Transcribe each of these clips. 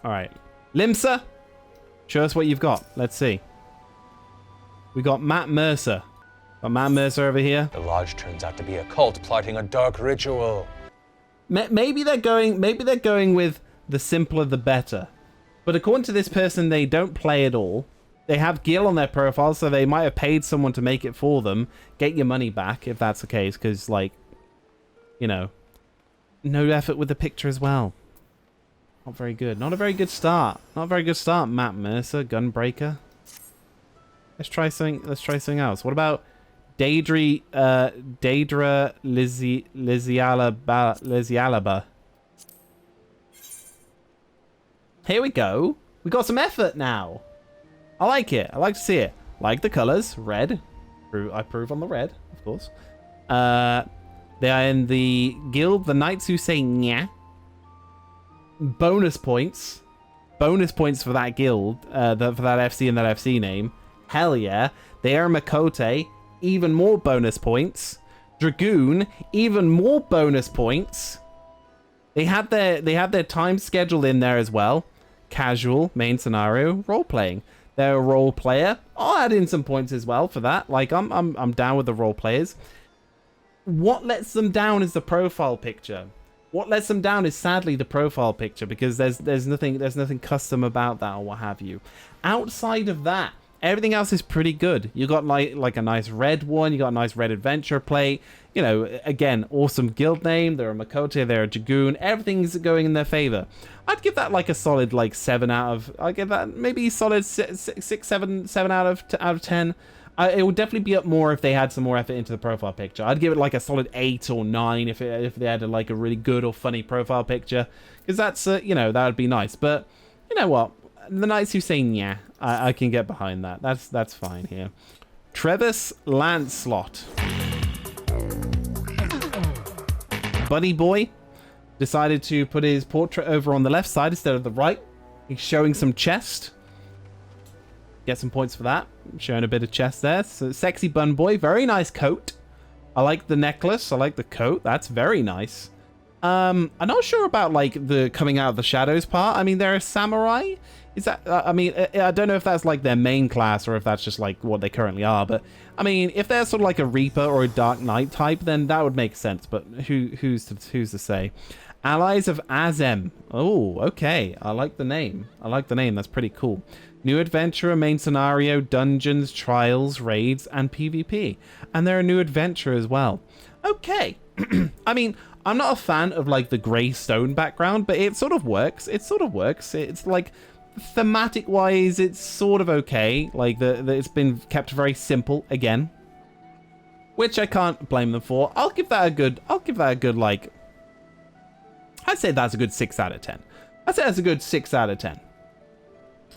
All right. Limsa, show us what you've got. Let's see. We got Matt Mercer. Got Matt Mercer over here. The lodge turns out to be a cult plotting a dark ritual. Maybe they're going with the simpler the better. But according to this person, they don't play at all. They have Gil on their profile, so they might have paid someone to make it for them. Get your money back if that's the case, because, like, you know, no effort with the picture as well. Not very good. Not a very good start. Not a very good start, Matt Mercer, Gunbreaker. Let's try something else. What about Daedra Lizialaba? Here we go. We got some effort now. I like it. I like to see it. Like the colors. Red. I approve on the red, of course. They are in the guild, the Knights Who Say Nya. Bonus points. Bonus points for that guild. For that FC and that FC name. Hell yeah. They are Makote. Even more bonus points. Dragoon. Even more bonus points. They had their time scheduled in there as well. Casual, main scenario, role playing. They're a role player. I'll add in some points as well for that. Like I'm down with the role players. What lets them down is the profile picture. What lets them down is sadly the profile picture, because there's nothing custom about that or what have you. Outside of that, everything else is pretty good. You got like a nice red one. You got a nice red adventure plate. You know, again, awesome guild name. They're a Makote. They're a Dragoon. Everything's going in their favor. I'd give that like a solid like 7 out of. I'd give that maybe solid 7 out of 10. It would definitely be up more if they had some more effort into the profile picture. I'd give it like a solid 8 or 9 if they had like a really good or funny profile picture, because that's you know, that would be nice. But you know what, the Knights Who Say Nya, I can get behind that. That's fine here. Travis Lancelot. Bunny Boy decided to put his portrait over on the left side instead of the right. He's showing some chest. Get some points for that. Showing a bit of chest there. So sexy bun boy. Very nice coat. I like the necklace. I like the coat. That's very nice. I'm not sure about like the coming out of the shadows part. I mean, they're a samurai. Is that? I mean, I don't know if that's like their main class or if that's just like what they currently are. But I mean, if they're sort of like a Reaper or a Dark Knight type, then that would make sense. But who's to say? Allies of Azem. Oh, okay. I like the name. I like the name. That's pretty cool. New adventurer, main scenario, dungeons, trials, raids, and PvP. And they're a new adventure as well. Okay. I mean, I'm not a fan of like the grey stone background, but it sort of works. It sort of works. It's like thematic wise, it's sort of okay. Like it's been kept very simple again, which I can't blame them for. I'll give that a good like. I'd say that's a good 6 out of 10. I'd say that's a good 6 out of 10.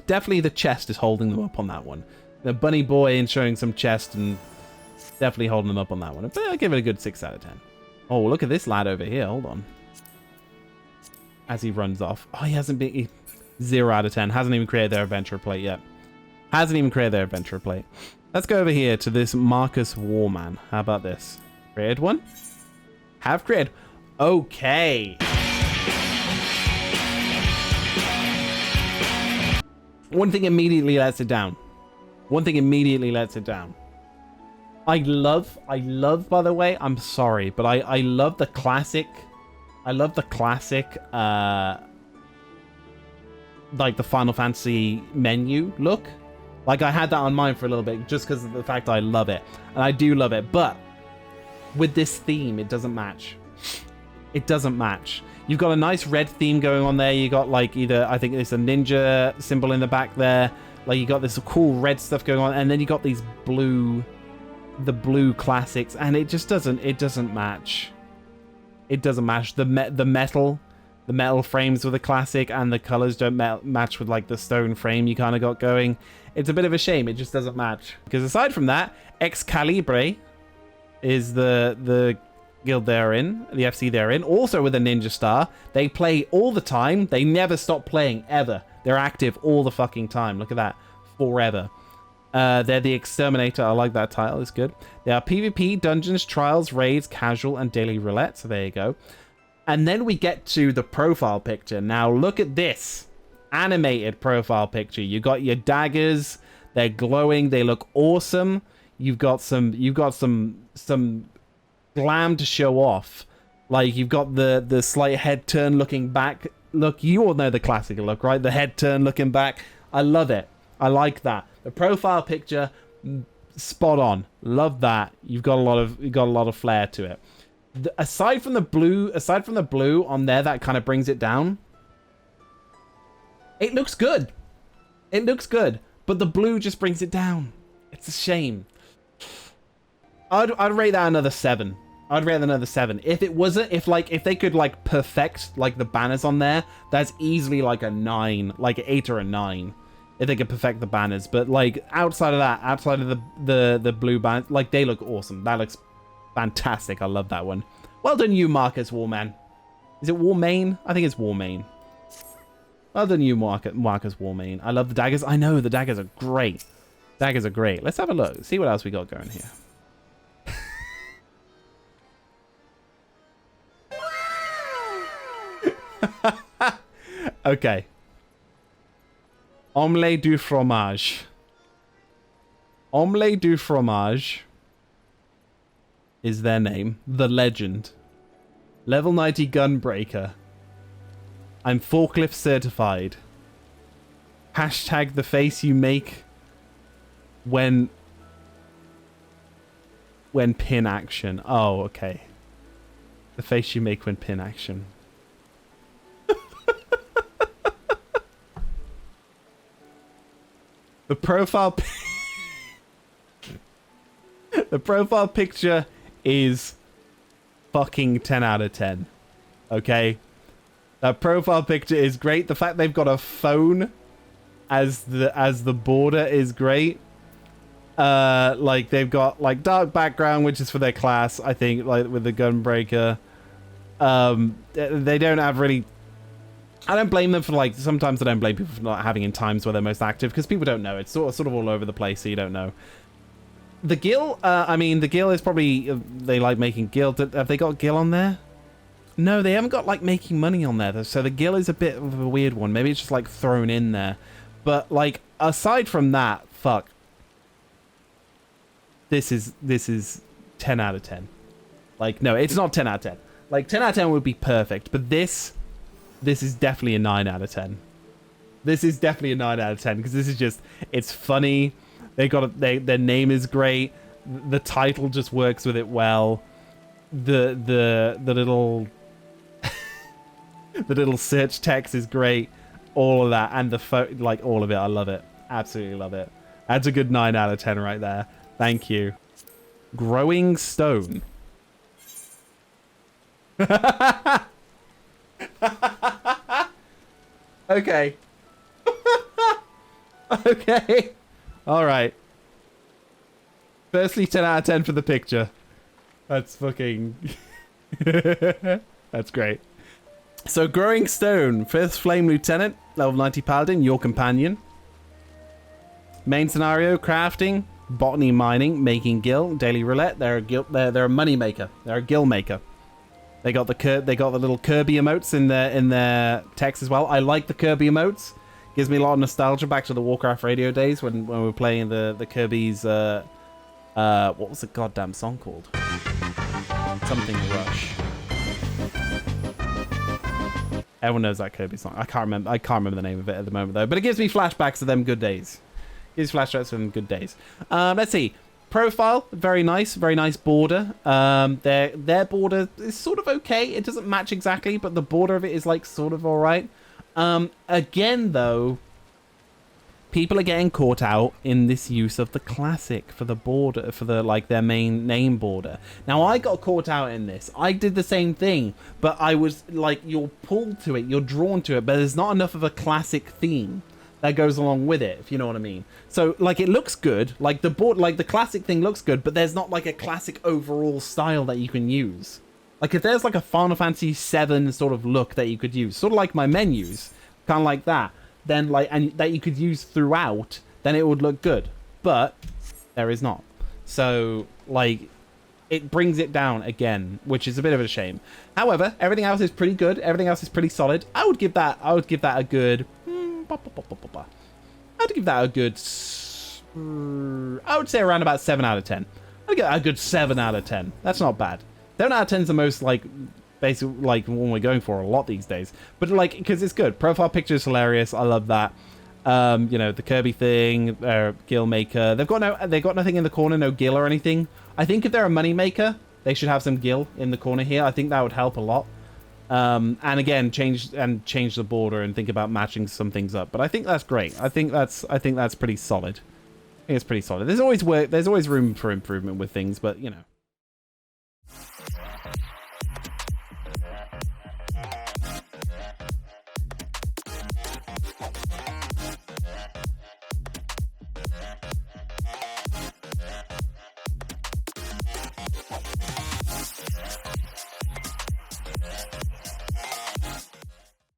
Definitely the chest is holding them up on that one. The bunny boy and showing some chest and definitely holding them up on that one. But I'll give it a good 6 out of 10. Oh, look at this lad over here. Hold on. As he runs off. Oh, he hasn't been... 0 out of 10. Hasn't even created their adventure plate yet. Hasn't even created their adventure plate. Let's go over here to this Marcus Warman. How about this? Created one? Have created. Okay. One thing immediately lets it down. I love, by the way, I'm sorry, but I love the classic, like the Final Fantasy menu look. Like I had that on mine for a little bit just because of the fact I love it. And I do love it, but with this theme, it doesn't match. It doesn't match. You've got a nice red theme going on there. You got like either, I think it's a ninja symbol in the back there. Like you got this cool red stuff going on. And then you got these the blue classics. And it just doesn't match. It doesn't match. The metal frames with the classic and the colors don't match with like the stone frame you kind of got going. It's a bit of a shame. It just doesn't match. Because aside from that, XIV is the guild they're in, the FC they're in, also with a ninja star. They play all the time. They never stop playing ever. They're active all the fucking time. Look at that. Forever. They're the Exterminator. I like that title. It's good. They are PvP, dungeons, trials, raids, casual, and daily roulette. So there you go. And then we get to the profile picture. Now look at this. animated profile picture. You got your daggers. They're glowing. They look awesome. You've got some glam to show off. Like, you've got the slight head turn looking back look. You all know the classic look, right? The head turn looking back. I love it. I like that. The profile picture, spot on. Love that. You've got a lot of flair to it. Aside from the blue on there, that kind of brings it down. It looks good. It looks good, but the blue just brings it down. It's a shame. I'd rate that another 7. I'd rate that another 7. If they could like perfect like the banners on there, that's easily like a 9, like an 8 or a 9. If they could perfect the banners, but like outside of that, outside of the blue banners, like they look awesome. That looks fantastic. I love that one. Well done, you Marcus Warman. Is it Warmain? I think it's Warmain. Well done, you Marcus Warmain. I love the daggers. I know the daggers are great. Daggers are great. Let's have a look. See what else we got going here. Okay. Omelette du fromage. Omelette du fromage is their name. The legend. Level 90 gunbreaker. I'm forklift certified. Hashtag the face you make when pin action. Oh, okay. The face you make when pin action. The profile the profile picture is fucking 10 out of 10. Okay? That profile picture is great. The fact they've got a phone as the border is great. Like they've got like dark background, which is for their class, I think, like with the gunbreaker. They don't have really. I don't blame them for like. Sometimes I don't blame people for not having in times where they're most active because people don't know. It's sort of all over the place, so you don't know. The Gil, I mean, the Gil is probably they like making Gil. Have they got Gil on there? No, they haven't got like making money on there. So the Gil is a bit of a weird one. Maybe it's just like thrown in there. But like aside from that, fuck. This is 10 out of 10. Like no, it's not 10 out of 10. Like 10 out of 10 would be perfect, but this is definitely a 9 out of 10. This is definitely a 9 out of 10 because this is just, it's funny. Their name is great. The title just works with it well. The little the little search text is great. All of that and like all of it. I love it. Absolutely love it. That's a good 9 out of 10 right there. Thank you. Growing stone. Okay. Okay. All right. Firstly, 10 out of 10 for the picture. That's fucking... That's great. So, Growing Stone. 5th Flame Lieutenant. Level 90 Paladin. Your companion. Main scenario. Crafting. Botany Mining. Making Gil. Daily Roulette. They're a money maker. They're a Gil maker. They got the little Kirby emotes in their text as well. I like the Kirby emotes. Gives me a lot of nostalgia back to the Warcraft radio days when we were playing the Kirby's what was the goddamn song called? Something Rush. Everyone knows that Kirby song. I can't remember the name of it at the moment though. But it gives me flashbacks to them good days. Gives flashbacks to them good days. Let's see. Profile, very nice border. Their border is sort of okay. It doesn't match exactly, but the border of it is like sort of all right. Again though, people are getting caught out in this use of the classic for the border, for the like their main name border. Now I got caught out in this. I did the same thing, but I was like, you're pulled to it, you're drawn to it, but there's not enough of a classic theme that goes along with it, if you know what I mean. So like it looks good, like the board, like the classic thing looks good, but there's not like a classic overall style that you can use. Like if there's like a Final Fantasy VII sort of look that you could use, sort of like my menus, kind of like that, then like, and that you could use throughout, then it would look good. But there is not. So like it brings it down again, which is a bit of a shame. However, everything else is pretty good. Everything else is pretty solid. I would give that a good I'd give that a good... I would say around about 7 out of 10. I'd give that a good 7 out of 10. That's not bad. 7 out of 10 is the most, like, basic, like, one we're going for a lot these days. But, like, because it's good. Profile picture is hilarious. I love that. You know, the Kirby thing, Gil Maker. They've got nothing in the corner, no Gil or anything. I think if they're a money maker, they should have some Gil in the corner here. I think that would help a lot. And again, change the border and think about matching some things up. But I think that's great. I think that's pretty solid. I think it's pretty solid. There's always room for improvement with things, but you know.